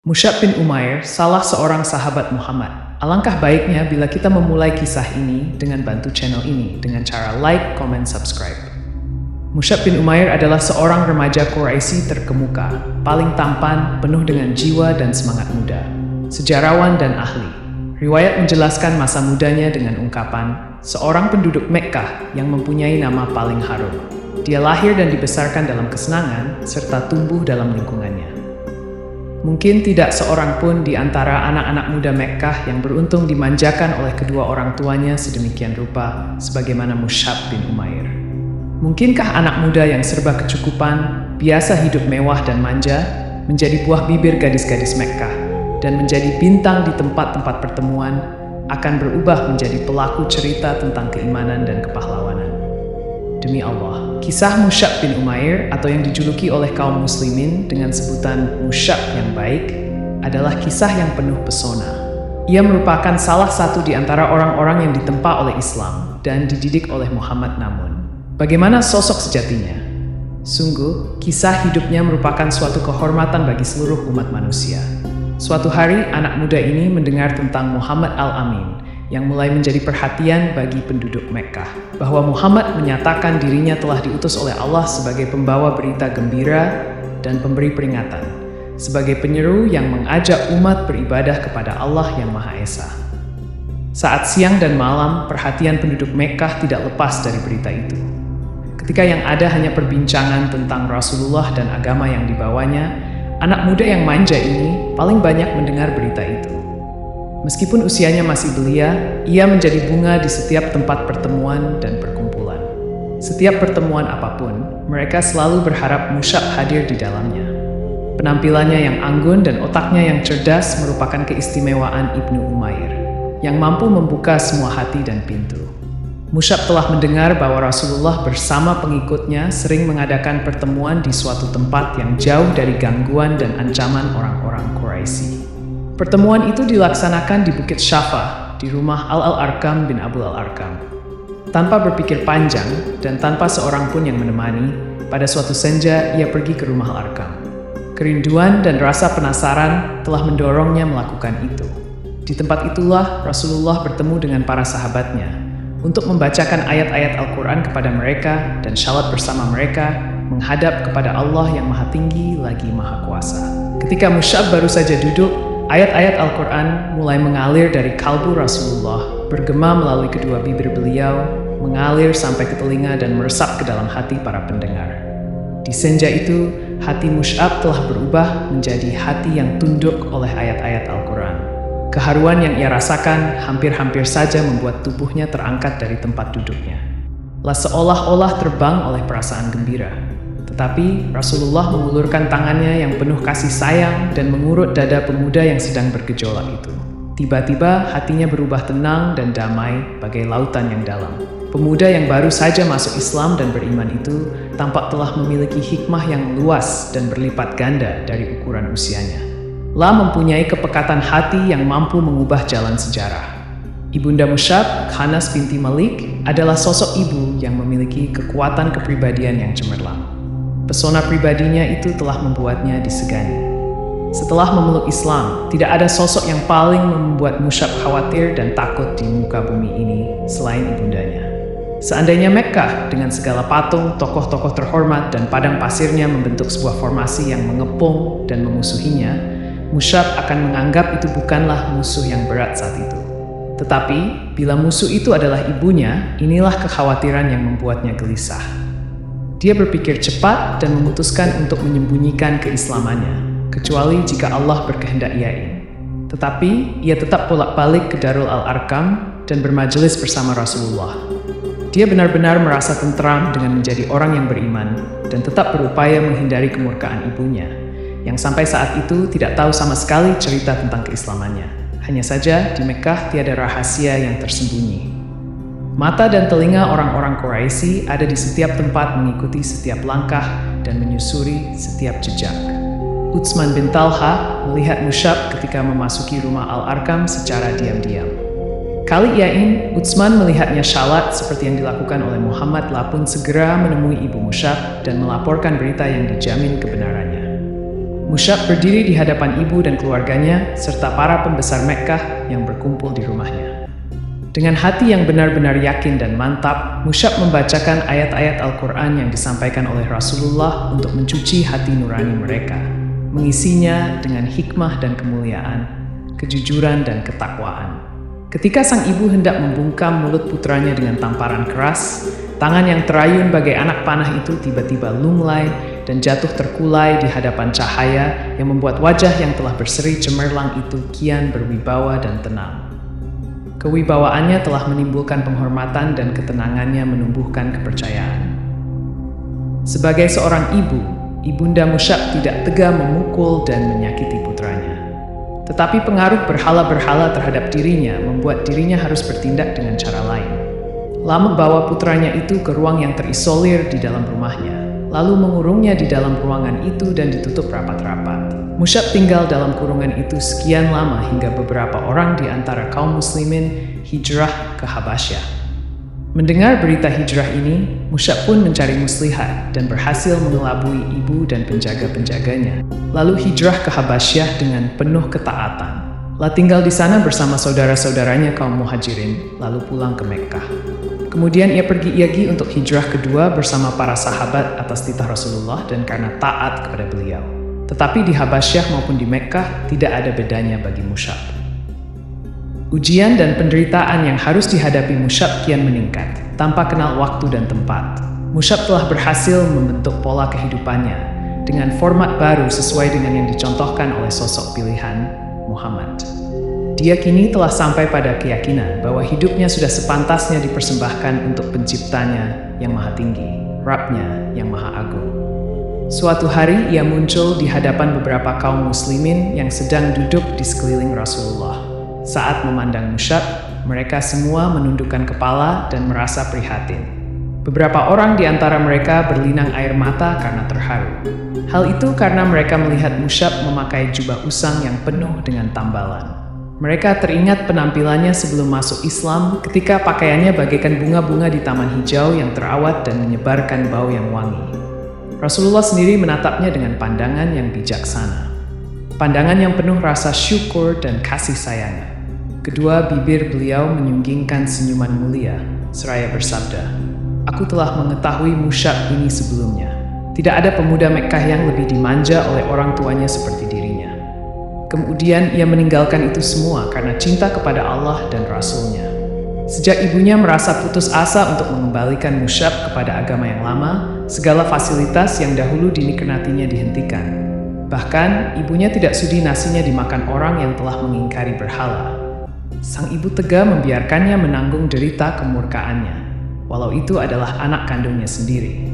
Musyab bin Umair, salah seorang sahabat Muhammad. Alangkah baiknya bila kita memulai kisah ini dengan bantu channel ini dengan cara like, comment, subscribe. Musyab bin Umair adalah seorang remaja Quraisy terkemuka, paling tampan, penuh dengan jiwa dan semangat muda, sejarawan dan ahli. Riwayat menjelaskan masa mudanya dengan ungkapan, seorang penduduk Mekkah yang mempunyai nama paling harum. Dia lahir dan dibesarkan dalam kesenangan, serta tumbuh dalam lingkungannya. Mungkin tidak seorang pun di antara anak-anak muda Mekkah yang beruntung dimanjakan oleh kedua orang tuanya sedemikian rupa sebagaimana Musyab bin Umair. Mungkinkah anak muda yang serba kecukupan, biasa hidup mewah dan manja, menjadi buah bibir gadis-gadis Mekkah dan menjadi bintang di tempat-tempat pertemuan, akan berubah menjadi pelaku cerita tentang keimanan dan kepahlawanan? Demi Allah, kisah Musyab bin Umair atau yang dijuluki oleh kaum muslimin dengan sebutan Musyab yang baik adalah kisah yang penuh pesona. Ia merupakan salah satu di antara orang-orang yang ditempa oleh Islam dan dididik oleh Muhammad. Namun, bagaimana sosok sejatinya? Sungguh, kisah hidupnya merupakan suatu kehormatan bagi seluruh umat manusia. Suatu hari, anak muda ini mendengar tentang Muhammad Al-Amin yang mulai menjadi perhatian bagi penduduk Mekkah, bahwa Muhammad menyatakan dirinya telah diutus oleh Allah sebagai pembawa berita gembira dan pemberi peringatan, sebagai penyeru yang mengajak umat beribadah kepada Allah yang Maha Esa. Saat siang dan malam, perhatian penduduk Mekkah tidak lepas dari berita itu. Ketika yang ada hanya perbincangan tentang Rasulullah dan agama yang dibawanya, anak muda yang manja ini paling banyak mendengar berita itu. Meskipun usianya masih belia, ia menjadi bunga di setiap tempat pertemuan dan perkumpulan. Setiap pertemuan apapun, mereka selalu berharap Musyab hadir di dalamnya. Penampilannya yang anggun dan otaknya yang cerdas merupakan keistimewaan Ibnu Umair, yang mampu membuka semua hati dan pintu. Musyab telah mendengar bahwa Rasulullah bersama pengikutnya sering mengadakan pertemuan di suatu tempat yang jauh dari gangguan dan ancaman orang-orang Quraisy. Pertemuan itu dilaksanakan di Bukit Syafa, di rumah Al-Arkam bin Abul Al-Arkam. Tanpa berpikir panjang dan tanpa seorang pun yang menemani, pada suatu senja ia pergi ke rumah Al-Arkam. Kerinduan dan rasa penasaran telah mendorongnya melakukan itu. Di tempat itulah Rasulullah bertemu dengan para sahabatnya untuk membacakan ayat-ayat Al-Quran kepada mereka dan syalat bersama mereka menghadap kepada Allah yang Maha Tinggi lagi Maha Kuasa. Ketika Musyab baru saja duduk, ayat-ayat Al-Quran mulai mengalir dari kalbu Rasulullah, bergema melalui kedua bibir beliau, mengalir sampai ke telinga dan meresap ke dalam hati para pendengar. Di senja itu, hati Musyab telah berubah menjadi hati yang tunduk oleh ayat-ayat Al-Quran. Keharuan yang ia rasakan hampir-hampir saja membuat tubuhnya terangkat dari tempat duduknya. Seolah-olah terbang oleh perasaan gembira. Tetapi Rasulullah mengulurkan tangannya yang penuh kasih sayang dan mengurut dada pemuda yang sedang bergejolak itu. Tiba-tiba hatinya berubah tenang dan damai bagai lautan yang dalam. Pemuda yang baru saja masuk Islam dan beriman itu tampak telah memiliki hikmah yang luas dan berlipat ganda dari ukuran usianya. Mempunyai kepekatan hati yang mampu mengubah jalan sejarah. Ibunda Musyab, Khanas binti Malik, adalah sosok ibu yang memiliki kekuatan kepribadian yang cemerlang. Pesona pribadinya itu telah membuatnya disegani. Setelah memeluk Islam, tidak ada sosok yang paling membuat Musyab khawatir dan takut di muka bumi ini selain ibundanya. Seandainya Mekkah dengan segala patung, tokoh-tokoh terhormat dan padang pasirnya membentuk sebuah formasi yang mengepung dan memusuhinya, Musyab akan menganggap itu bukanlah musuh yang berat saat itu. Tetapi, bila musuh itu adalah ibunya, inilah kekhawatiran yang membuatnya gelisah. Dia berpikir cepat dan memutuskan untuk menyembunyikan keislamannya, kecuali jika Allah berkehendak iain. Tetapi, ia tetap bolak-balik ke Darul Al-Arkam dan bermajelis bersama Rasulullah. Dia benar-benar merasa tentram dengan menjadi orang yang beriman dan tetap berupaya menghindari kemurkaan ibunya, yang sampai saat itu tidak tahu sama sekali cerita tentang keislamannya. Hanya saja di Mekkah tiada rahasia yang tersembunyi. Mata dan telinga orang-orang Quraisy ada di setiap tempat mengikuti setiap langkah dan menyusuri setiap jejak. Utsman bin Talha melihat Musyab ketika memasuki rumah Al-Arkam secara diam-diam. Kali iain, Utsman melihatnya syalat seperti yang dilakukan oleh Muhammad pun segera menemui ibu Musyab dan melaporkan berita yang dijamin kebenarannya. Musyab berdiri di hadapan ibu dan keluarganya, serta para pembesar Mekkah yang berkumpul di rumahnya. Dengan hati yang benar-benar yakin dan mantap, Musyab membacakan ayat-ayat Al-Quran yang disampaikan oleh Rasulullah untuk mencuci hati nurani mereka, mengisinya dengan hikmah dan kemuliaan, kejujuran dan ketakwaan. Ketika sang ibu hendak membungkam mulut putranya dengan tamparan keras, tangan yang terayun bagai anak panah itu tiba-tiba lunglai dan jatuh terkulai di hadapan cahaya yang membuat wajah yang telah berseri cemerlang itu kian berwibawa dan tenang. Kewibawaannya telah menimbulkan penghormatan dan ketenangannya menumbuhkan kepercayaan. Sebagai seorang ibu, Ibunda Musyab tidak tega memukul dan menyakiti putranya. Tetapi pengaruh berhala-berhala terhadap dirinya membuat dirinya harus bertindak dengan cara lain. Lam membawa putranya itu ke ruang yang terisolir di dalam rumahnya, lalu mengurungnya di dalam ruangan itu dan ditutup rapat-rapat. Musyab tinggal dalam kurungan itu sekian lama hingga beberapa orang di antara kaum muslimin hijrah ke Habasyah. Mendengar berita hijrah ini, Musyab pun mencari muslihat dan berhasil mengelabui ibu dan penjaga-penjaganya, lalu hijrah ke Habasyah dengan penuh ketaatan. Lalu tinggal di sana bersama saudara-saudaranya kaum muhajirin, lalu pulang ke Mekkah. Kemudian ia pergi lagi untuk hijrah kedua bersama para sahabat atas titah Rasulullah dan karena taat kepada beliau. Tetapi di Habasyah maupun di Mekkah tidak ada bedanya bagi Musyab. Ujian dan penderitaan yang harus dihadapi Musyab kian meningkat, tanpa kenal waktu dan tempat. Musyab telah berhasil membentuk pola kehidupannya dengan format baru sesuai dengan yang dicontohkan oleh sosok pilihan, Muhammad. Dia kini telah sampai pada keyakinan bahwa hidupnya sudah sepantasnya dipersembahkan untuk penciptanya yang maha tinggi, Rabb-nya yang maha agung. Suatu hari ia muncul di hadapan beberapa kaum muslimin yang sedang duduk di sekeliling Rasulullah. Saat memandang Musyab, mereka semua menundukkan kepala dan merasa prihatin. Beberapa orang di antara mereka berlinang air mata karena terharu. Hal itu karena mereka melihat Musyab memakai jubah usang yang penuh dengan tambalan. Mereka teringat penampilannya sebelum masuk Islam ketika pakaiannya bagaikan bunga-bunga di taman hijau yang terawat dan menyebarkan bau yang wangi. Rasulullah sendiri menatapnya dengan pandangan yang bijaksana. Pandangan yang penuh rasa syukur dan kasih sayang. Kedua bibir beliau menyunggingkan senyuman mulia, seraya bersabda, "Aku telah mengetahui Musyab ini sebelumnya. Tidak ada pemuda Mekkah yang lebih dimanja oleh orang tuanya seperti dirinya." Kemudian ia meninggalkan itu semua karena cinta kepada Allah dan Rasul-Nya. Sejak ibunya merasa putus asa untuk mengembalikan Musyab kepada agama yang lama, segala fasilitas yang dahulu dinikmatinya dihentikan. Bahkan, ibunya tidak sudi nasinya dimakan orang yang telah mengingkari berhala. Sang ibu tega membiarkannya menanggung derita kemurkaannya, walau itu adalah anak kandungnya sendiri.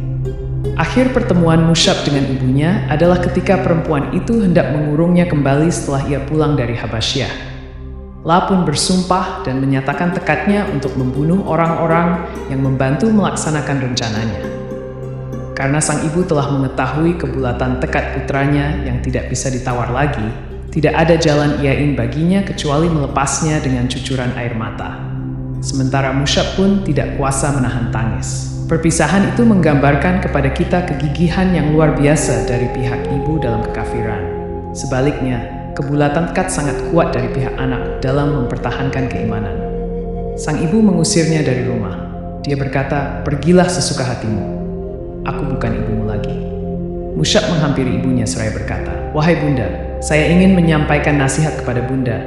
Akhir pertemuan Musyab dengan ibunya adalah ketika perempuan itu hendak mengurungnya kembali setelah ia pulang dari Habasyah. La pun bersumpah dan menyatakan tekadnya untuk membunuh orang-orang yang membantu melaksanakan rencananya. Karena sang ibu telah mengetahui kebulatan tekad putranya yang tidak bisa ditawar lagi, tidak ada jalan iain baginya kecuali melepasnya dengan cucuran air mata. Sementara Musyab pun tidak kuasa menahan tangis. Perpisahan itu menggambarkan kepada kita kegigihan yang luar biasa dari pihak ibu dalam kekafiran. Sebaliknya, kebulatan tekad sangat kuat dari pihak anak dalam mempertahankan keimanan. Sang ibu mengusirnya dari rumah. Dia berkata, "Pergilah sesuka hatimu. Aku bukan ibumu lagi." Musyab menghampiri ibunya seraya berkata, "Wahai bunda, saya ingin menyampaikan nasihat kepada bunda,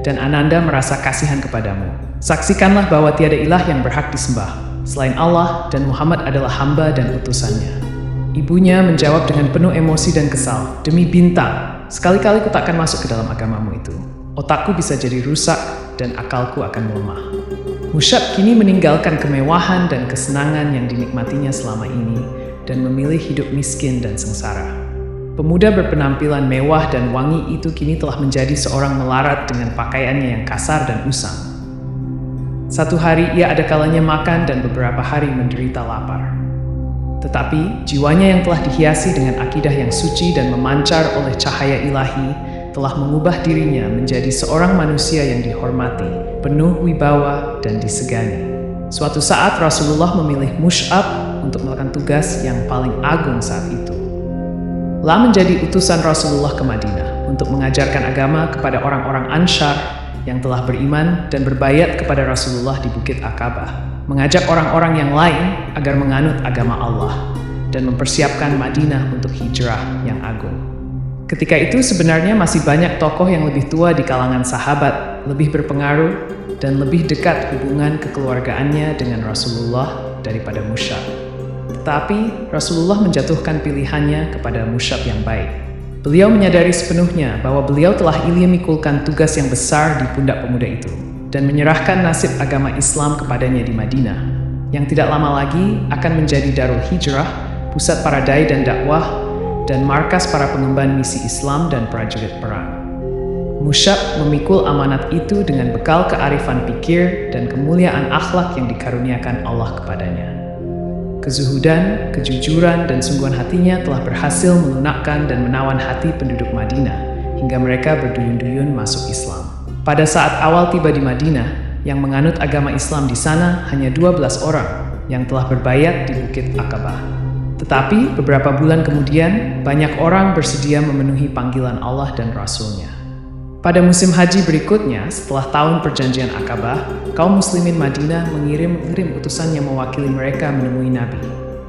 dan Ananda merasa kasihan kepadamu. Saksikanlah bahwa tiada ilah yang berhak disembah selain Allah dan Muhammad adalah hamba dan utusannya." Ibunya menjawab dengan penuh emosi dan kesal, "Demi bintang, sekali-kali ku takkan masuk ke dalam agamamu itu. Otakku bisa jadi rusak dan akalku akan melemah." Musyab kini meninggalkan kemewahan dan kesenangan yang dinikmatinya selama ini dan memilih hidup miskin dan sengsara. Pemuda berpenampilan mewah dan wangi itu kini telah menjadi seorang melarat dengan pakaiannya yang kasar dan usang. Satu hari ia ada kalanya makan dan beberapa hari menderita lapar. Tetapi jiwanya yang telah dihiasi dengan akidah yang suci dan memancar oleh cahaya ilahi telah mengubah dirinya menjadi seorang manusia yang dihormati, penuh wibawa dan disegani. Suatu saat Rasulullah memilih Musyab untuk melakukan tugas yang paling agung saat itu. telah menjadi utusan Rasulullah ke Madinah untuk mengajarkan agama kepada orang-orang Ansyar yang telah beriman dan berbayat kepada Rasulullah di Bukit Aqabah, mengajak orang-orang yang lain agar menganut agama Allah dan mempersiapkan Madinah untuk hijrah yang agung. Ketika itu sebenarnya masih banyak tokoh yang lebih tua di kalangan sahabat, lebih berpengaruh dan lebih dekat hubungan kekeluargaannya dengan Rasulullah daripada Musyab. Tetapi Rasulullah menjatuhkan pilihannya kepada Musyab yang baik. Beliau menyadari sepenuhnya bahwa beliau telah mikulkan tugas yang besar di pundak pemuda itu dan menyerahkan nasib agama Islam kepadanya di Madinah, yang tidak lama lagi akan menjadi Darul Hijrah, pusat para dai dan dakwah, dan markas para pengemban misi Islam dan prajurit perang. Musyab memikul amanat itu dengan bekal kearifan pikir dan kemuliaan akhlak yang dikaruniakan Allah kepadanya. Kezuhudan, kejujuran, dan sungguhan hatinya telah berhasil melunakkan dan menawan hati penduduk Madinah hingga mereka berduyun-duyun masuk Islam. Pada saat awal tiba di Madinah, yang menganut agama Islam di sana hanya 12 orang yang telah berbayat di Bukit Aqabah. Tetapi beberapa bulan kemudian, banyak orang bersedia memenuhi panggilan Allah dan Rasul-Nya. Pada musim haji berikutnya, setelah tahun perjanjian Aqabah, kaum muslimin Madinah mengirim utusan yang mewakili mereka menemui Nabi.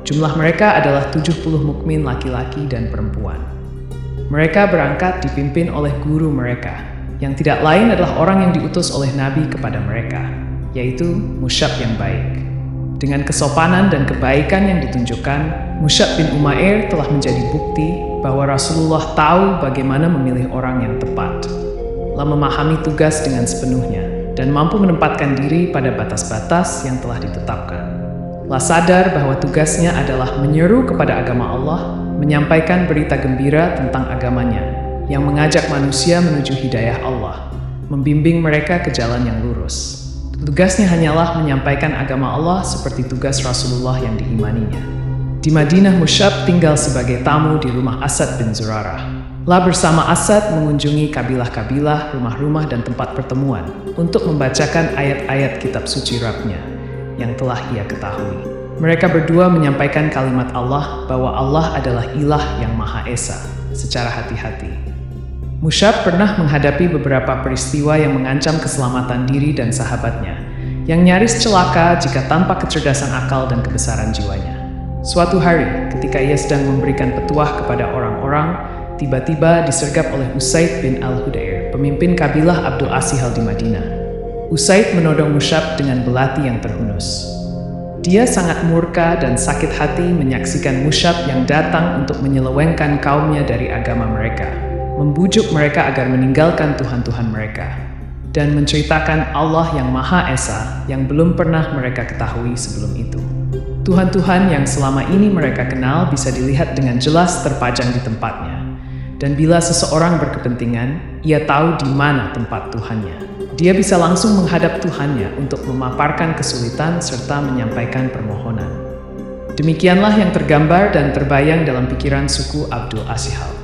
Jumlah mereka adalah 70 mukmin laki-laki dan perempuan. Mereka berangkat dipimpin oleh guru mereka, yang tidak lain adalah orang yang diutus oleh Nabi kepada mereka, yaitu Musyab yang baik. Dengan kesopanan dan kebaikan yang ditunjukkan, Musyab bin Umair telah menjadi bukti bahwa Rasulullah tahu bagaimana memilih orang yang tepat, telah memahami tugas dengan sepenuhnya, dan mampu menempatkan diri pada batas-batas yang telah ditetapkan. Telah sadar bahwa tugasnya adalah menyeru kepada agama Allah, menyampaikan berita gembira tentang agamanya, yang mengajak manusia menuju hidayah Allah, membimbing mereka ke jalan yang lurus. Tugasnya hanyalah menyampaikan agama Allah seperti tugas Rasulullah yang diimaninya. Di Madinah, Musyab tinggal sebagai tamu di rumah Asad bin Zurarah. Lah bersama Asad mengunjungi kabilah-kabilah, rumah-rumah, dan tempat pertemuan untuk membacakan ayat-ayat kitab suci Rabb-Nya yang telah ia ketahui. Mereka berdua menyampaikan kalimat Allah bahwa Allah adalah ilah yang Maha Esa secara hati-hati. Musyab pernah menghadapi beberapa peristiwa yang mengancam keselamatan diri dan sahabatnya, yang nyaris celaka jika tanpa kecerdasan akal dan kebesaran jiwanya. Suatu hari, ketika ia sedang memberikan petuah kepada orang-orang, tiba-tiba disergap oleh Usaid bin Al-Hudair, pemimpin kabilah Abdul Asihal di Madinah. Usaid menodong Musyab dengan belati yang terhunus. Dia sangat murka dan sakit hati menyaksikan Musyab yang datang untuk menyelewengkan kaumnya dari agama mereka, membujuk mereka agar meninggalkan Tuhan-Tuhan mereka, dan menceritakan Allah yang Maha Esa yang belum pernah mereka ketahui sebelum itu. Tuhan-Tuhan yang selama ini mereka kenal bisa dilihat dengan jelas terpajang di tempatnya. Dan bila seseorang berkepentingan, ia tahu di mana tempat Tuhannya. Dia bisa langsung menghadap Tuhannya untuk memaparkan kesulitan serta menyampaikan permohonan. Demikianlah yang tergambar dan terbayang dalam pikiran suku Abdul Asihal.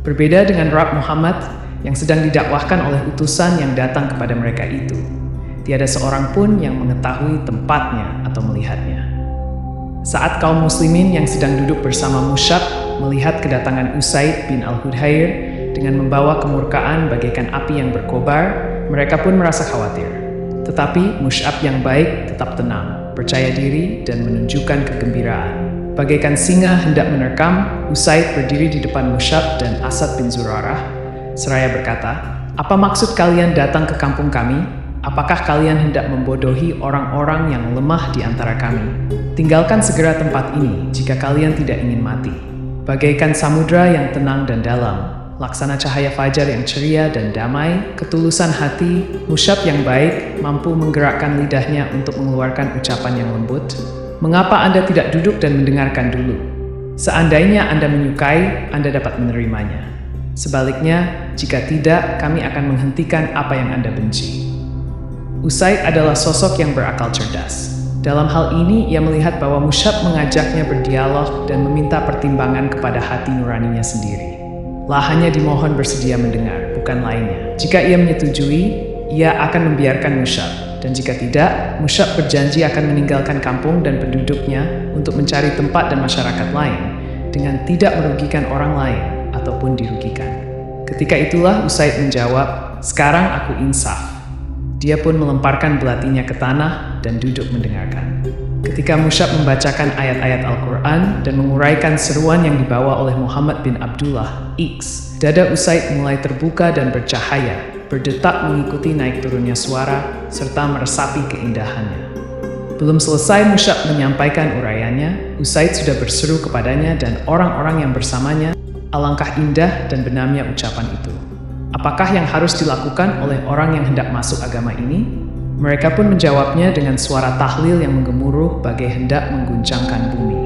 Berbeda dengan Rabb Muhammad yang sedang didakwahkan oleh utusan yang datang kepada mereka itu, tiada seorang pun yang mengetahui tempatnya atau melihatnya. Saat kaum muslimin yang sedang duduk bersama Musyab melihat kedatangan Usaid bin Al-Hudair dengan membawa kemurkaan bagaikan api yang berkobar, mereka pun merasa khawatir. Tetapi Musyab yang baik tetap tenang, percaya diri, dan menunjukkan kegembiraan. Bagaikan singa hendak menerkam, Usaid berdiri di depan Musyab dan Asad bin Zurarah, seraya berkata, "Apa maksud kalian datang ke kampung kami? Apakah kalian hendak membodohi orang-orang yang lemah di antara kami? Tinggalkan segera tempat ini jika kalian tidak ingin mati." Bagaikan samudra yang tenang dan dalam, laksana cahaya fajar yang ceria dan damai, ketulusan hati, Musyab yang baik mampu menggerakkan lidahnya untuk mengeluarkan ucapan yang lembut. "Mengapa Anda tidak duduk dan mendengarkan dulu? Seandainya Anda menyukai, Anda dapat menerimanya. Sebaliknya, jika tidak, kami akan menghentikan apa yang Anda benci." Usaid adalah sosok yang berakal cerdas. Dalam hal ini, ia melihat bahwa Musyab mengajaknya berdialog dan meminta pertimbangan kepada hati nuraninya sendiri. Lah hanya dimohon bersedia mendengar, bukan lainnya. Jika ia menyetujui, ia akan membiarkan Musyab. Dan jika tidak, Musyab berjanji akan meninggalkan kampung dan penduduknya untuk mencari tempat dan masyarakat lain, dengan tidak merugikan orang lain ataupun dirugikan. Ketika itulah Usaid menjawab, "Sekarang aku insaf." Dia pun melemparkan belatinya ke tanah dan duduk mendengarkan. Ketika Musyab membacakan ayat-ayat Al-Quran dan menguraikan seruan yang dibawa oleh Muhammad bin Abdullah, X, dada Usaid mulai terbuka dan bercahaya, berdetak mengikuti naik turunnya suara, serta meresapi keindahannya. Belum selesai Musyab menyampaikan uraiannya, Usaid sudah berseru kepadanya dan orang-orang yang bersamanya, alangkah indah dan benamnya ucapan itu. Apakah yang harus dilakukan oleh orang yang hendak masuk agama ini? Mereka pun menjawabnya dengan suara tahlil yang menggemuruh bagai hendak mengguncangkan bumi.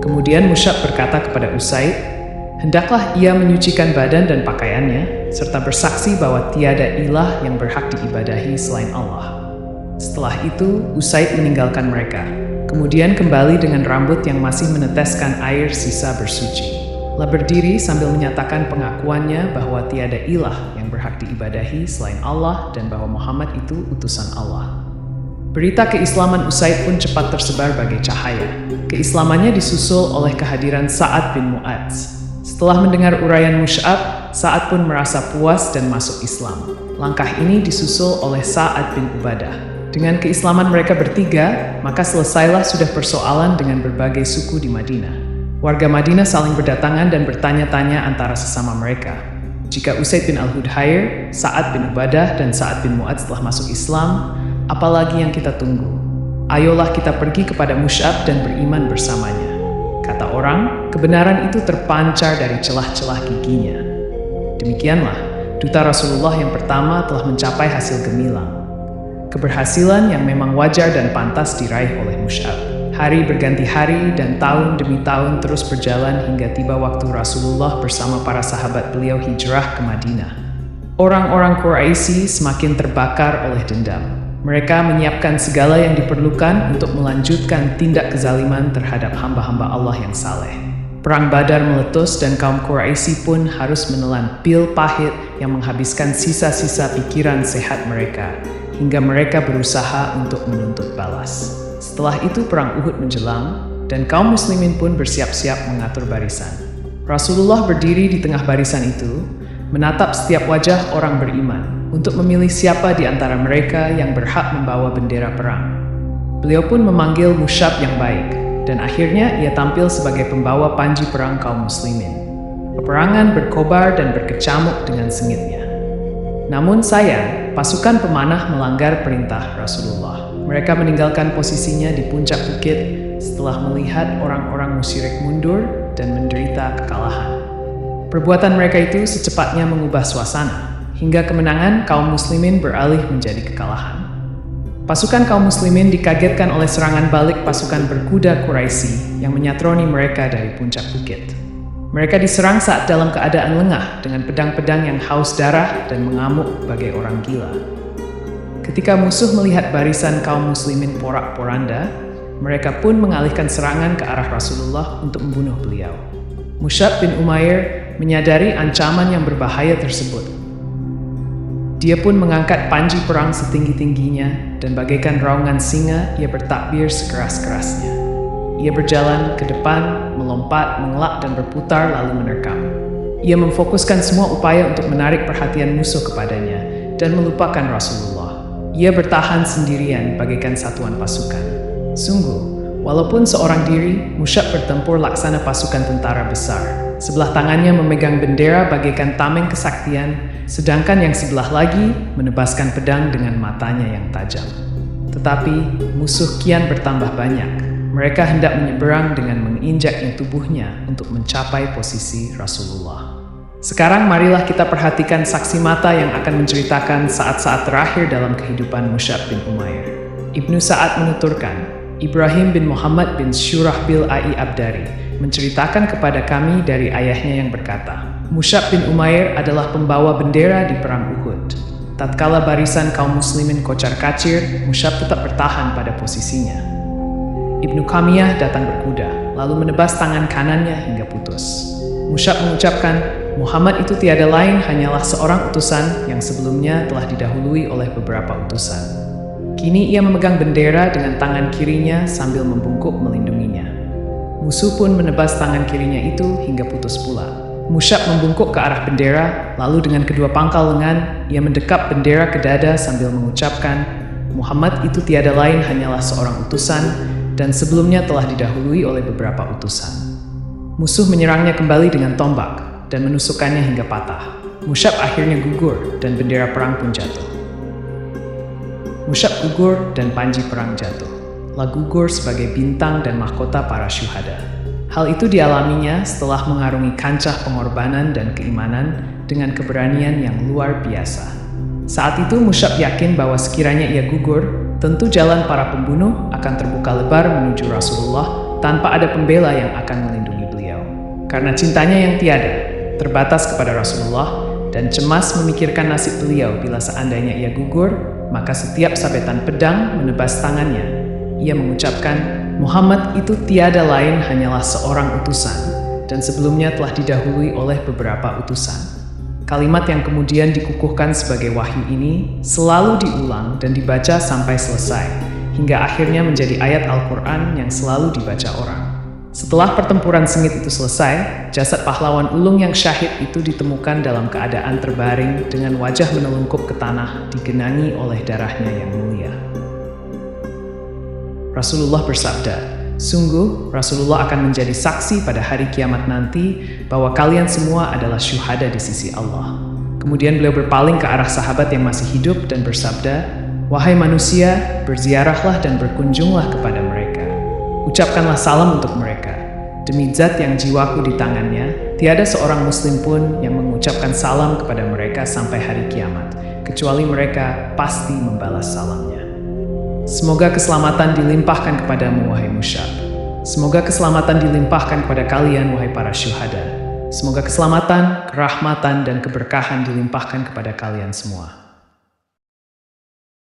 Kemudian Musyab berkata kepada Usaid, hendaklah ia menyucikan badan dan pakaiannya, serta bersaksi bahwa tiada ilah yang berhak diibadahi selain Allah. Setelah itu, Usaid meninggalkan mereka, kemudian kembali dengan rambut yang masih meneteskan air sisa bersuci. Lah berdiri sambil menyatakan pengakuannya bahwa tiada ilah yang berhak diibadahi selain Allah dan bahwa Muhammad itu utusan Allah. Berita keislaman Usaid pun cepat tersebar bagai cahaya. Keislamannya disusul oleh kehadiran Sa'ad bin Mu'adz. Setelah mendengar uraian Musyab, Sa'ad pun merasa puas dan masuk Islam. Langkah ini disusul oleh Sa'ad bin Ubadah. Dengan keislaman mereka bertiga, maka selesailah sudah persoalan dengan berbagai suku di Madinah. Warga Madinah saling berdatangan dan bertanya-tanya antara sesama mereka. Jika Usaid bin Al-Hudhair, Sa'ad bin Ubadah, dan Sa'ad bin Mu'adz telah masuk Islam, apalagi yang kita tunggu? Ayolah kita pergi kepada Musyab dan beriman bersamanya. Kata orang, kebenaran itu terpancar dari celah-celah giginya. Demikianlah, duta Rasulullah yang pertama telah mencapai hasil gemilang. Keberhasilan yang memang wajar dan pantas diraih oleh Musyab. Hari berganti hari dan tahun demi tahun terus berjalan hingga tiba waktu Rasulullah bersama para sahabat beliau hijrah ke Madinah. Orang-orang Quraisy semakin terbakar oleh dendam. Mereka menyiapkan segala yang diperlukan untuk melanjutkan tindak kezaliman terhadap hamba-hamba Allah yang saleh. Perang Badar meletus dan kaum Quraisy pun harus menelan pil pahit yang menghabiskan sisa-sisa pikiran sehat mereka, hingga mereka berusaha untuk menuntut balas. Setelah itu perang Uhud menjelang, dan kaum muslimin pun bersiap-siap mengatur barisan. Rasulullah berdiri di tengah barisan itu, menatap setiap wajah orang beriman, untuk memilih siapa di antara mereka yang berhak membawa bendera perang. Beliau pun memanggil Musyab yang baik, dan akhirnya ia tampil sebagai pembawa panji perang kaum muslimin. Peperangan berkobar dan berkecamuk dengan sengitnya. Namun sayang, pasukan pemanah melanggar perintah Rasulullah. Mereka meninggalkan posisinya di puncak bukit setelah melihat orang-orang musyrik mundur dan menderita kekalahan. Perbuatan mereka itu secepatnya mengubah suasana, hingga kemenangan kaum muslimin beralih menjadi kekalahan. Pasukan kaum muslimin dikagetkan oleh serangan balik pasukan berkuda Quraisy yang menyatroni mereka dari puncak bukit. Mereka diserang saat dalam keadaan lengah dengan pedang-pedang yang haus darah dan mengamuk bagai orang gila. Ketika musuh melihat barisan kaum muslimin porak-poranda, mereka pun mengalihkan serangan ke arah Rasulullah untuk membunuh beliau. Musyab bin Umair menyadari ancaman yang berbahaya tersebut. Dia pun mengangkat panji perang setinggi-tingginya dan bagaikan raungan singa, ia bertakbir sekeras-kerasnya. Ia berjalan ke depan, melompat, mengelak dan berputar lalu menerkam. Ia memfokuskan semua upaya untuk menarik perhatian musuh kepadanya dan melupakan Rasulullah. Ia bertahan sendirian bagaikan satuan pasukan. Sungguh, walaupun seorang diri, Musyab bertempur laksana pasukan tentara besar. Sebelah tangannya memegang bendera bagaikan tameng kesaktian, sedangkan yang sebelah lagi menebaskan pedang dengan matanya yang tajam. Tetapi, musuh kian bertambah banyak. Mereka hendak menyeberang dengan menginjak tubuhnya untuk mencapai posisi Rasulullah. Sekarang marilah kita perhatikan saksi mata yang akan menceritakan saat-saat terakhir dalam kehidupan Musyab bin Umair. Ibnu Sa'ad menuturkan, Ibrahim bin Muhammad bin Syurahbil Ai Abdari menceritakan kepada kami dari ayahnya yang berkata, Musyab bin Umair adalah pembawa bendera di perang Uhud. Tatkala barisan kaum muslimin kocar-kacir, Musyab tetap bertahan pada posisinya. Ibnu Kamiyah datang berkuda, lalu menebas tangan kanannya hingga putus. Musyab mengucapkan, Muhammad itu tiada lain hanyalah seorang utusan yang sebelumnya telah didahului oleh beberapa utusan. Kini ia memegang bendera dengan tangan kirinya sambil membungkuk melindunginya. Musuh pun menebas tangan kirinya itu hingga putus pula. Musyab membungkuk ke arah bendera, lalu dengan kedua pangkal lengan, ia mendekap bendera ke dada sambil mengucapkan, Muhammad itu tiada lain hanyalah seorang utusan, dan sebelumnya telah didahului oleh beberapa utusan. Musuh menyerangnya kembali dengan tombak, dan menusukkannya hingga patah. Musyab akhirnya gugur, dan bendera perang pun jatuh. Musyab gugur, dan panji perang jatuh. Lah gugur sebagai bintang dan mahkota para syuhada. Hal itu dialaminya setelah mengarungi kancah pengorbanan dan keimanan dengan keberanian yang luar biasa. Saat itu Musyab yakin bahwa sekiranya ia gugur, tentu jalan para pembunuh akan terbuka lebar menuju Rasulullah tanpa ada pembela yang akan melindungi beliau. Karena cintanya yang tiada, terbatas kepada Rasulullah, dan cemas memikirkan nasib beliau bila seandainya ia gugur, maka setiap sabetan pedang menebas tangannya. Ia mengucapkan, Muhammad itu tiada lain hanyalah seorang utusan, dan sebelumnya telah didahului oleh beberapa utusan. Kalimat yang kemudian dikukuhkan sebagai wahyu ini selalu diulang dan dibaca sampai selesai, hingga akhirnya menjadi ayat Al-Quran yang selalu dibaca orang. Setelah pertempuran sengit itu selesai, jasad pahlawan ulung yang syahid itu ditemukan dalam keadaan terbaring dengan wajah menelungkup ke tanah digenangi oleh darahnya yang mulia. Rasulullah bersabda, sungguh Rasulullah akan menjadi saksi pada hari kiamat nanti bahwa kalian semua adalah syuhada di sisi Allah. Kemudian beliau berpaling ke arah sahabat yang masih hidup dan bersabda, wahai manusia, berziarahlah dan berkunjunglah kepada mereka. Ucapkanlah salam untuk mereka. Demi zat yang jiwaku di tangannya, tiada seorang muslim pun yang mengucapkan salam kepada mereka sampai hari kiamat, kecuali mereka pasti membalas salamnya. Semoga keselamatan dilimpahkan kepadamu, wahai Musyab. Semoga keselamatan dilimpahkan kepada kalian, wahai para syuhada. Semoga keselamatan, kerahmatan, dan keberkahan dilimpahkan kepada kalian semua.